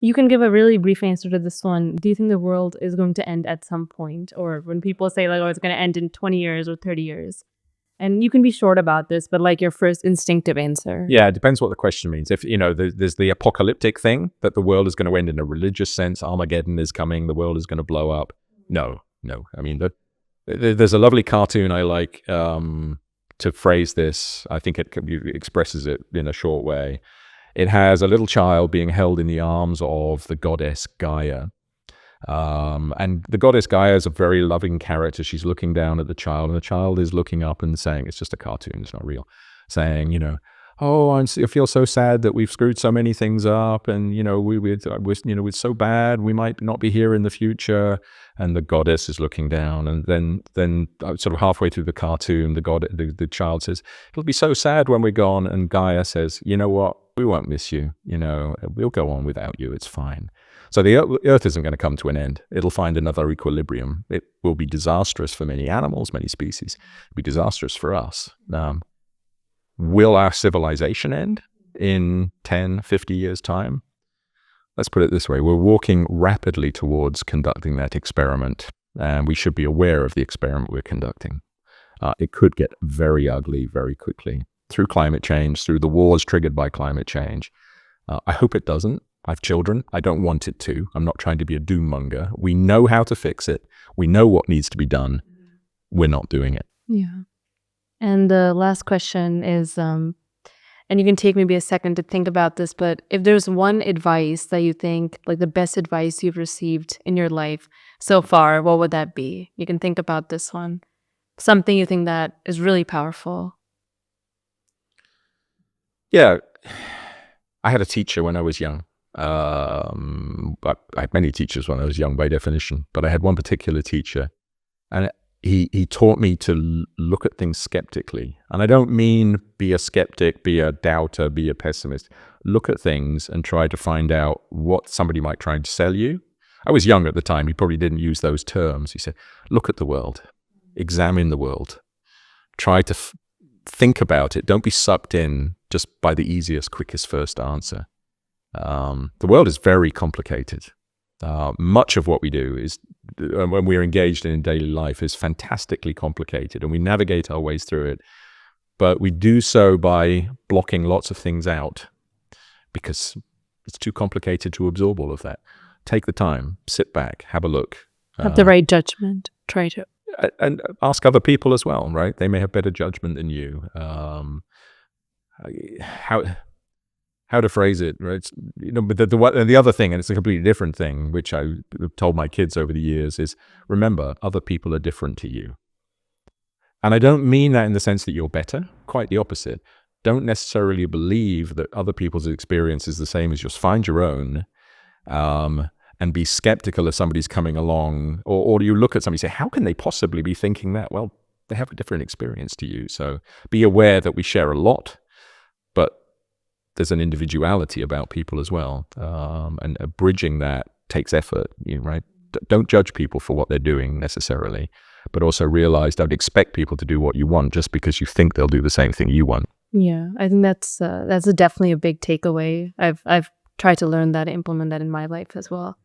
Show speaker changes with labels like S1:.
S1: You can give a really brief answer to this one. Do you think the world is going to end at some point? Or when people say, like, oh, it's going to end in 20 years or 30 years? And you can be short about this, but like your first instinctive answer.
S2: Yeah, it depends what the question means. If, there's the apocalyptic thing that the world is going to end in a religious sense, Armageddon is coming, the world is going to blow up. No. I mean, there's a lovely cartoon I like to phrase this. I think it expresses it in a short way. It has a little child being held in the arms of the goddess Gaia. And the goddess Gaia is a very loving character. She's looking down at the child, and the child is looking up and saying, it's just a cartoon, it's not real, saying, oh, I feel so sad that we've screwed so many things up, and we're so bad, we might not be here in the future. And the goddess is looking down, and then sort of halfway through the cartoon, the child says, it'll be so sad when we're gone. And Gaia says, you know what? We won't miss you. We'll go on without you. It's fine. So the Earth isn't going to come to an end. It'll find another equilibrium. It will be disastrous for many animals, many species. It'll be disastrous for us. Will our civilization end in 10, 50 years' time? Let's put it this way. We're walking rapidly towards conducting that experiment, and we should be aware of the experiment we're conducting. It could get very ugly very quickly through climate change, through the wars triggered by climate change. I hope it doesn't. I have children. I don't want it to. I'm not trying to be a doom monger. We know how to fix it. We know what needs to be done. We're not doing it.
S1: Yeah. And the last question is, and you can take maybe a second to think about this, but if there's one advice that you think, like the best advice you've received in your life so far, what would that be? You can think about this one. Something you think that is really powerful.
S2: Yeah. I had a teacher when I was young. I had many teachers when I was young by definition, but I had one particular teacher, and he taught me to look at things skeptically. And I don't mean be a skeptic, be a doubter, be a pessimist. Look at things and try to find out what somebody might try to sell you. I was young at the time. He probably didn't use those terms. He said, look at the world, examine the world, try to think about it. Don't be sucked in just by the easiest, quickest first answer. The world is very complicated. Much of what we do is, when we're engaged in daily life, is fantastically complicated, and we navigate our ways through it. But we do so by blocking lots of things out because it's too complicated to absorb all of that. Take the time, sit back, have a look.
S1: Have the right judgment. Try to.
S2: And ask other people as well, right? They may have better judgment than you. How to phrase it, right? But the other thing, and it's a completely different thing, which I've told my kids over the years, is remember, other people are different to you. And I don't mean that in the sense that you're better, quite the opposite. Don't necessarily believe that other people's experience is the same as yours. Find your own, and be skeptical if somebody's coming along, or you look at somebody and say, how can they possibly be thinking that? Well, they have a different experience to you. So be aware that we share a lot, but there's an individuality about people as well. And bridging that takes effort, right? Don't judge people for what they're doing necessarily, but also realize don't expect people to do what you want just because you think they'll do the same thing you want.
S1: Yeah, I think that's definitely a big takeaway. I've tried to learn that, implement that in my life as well.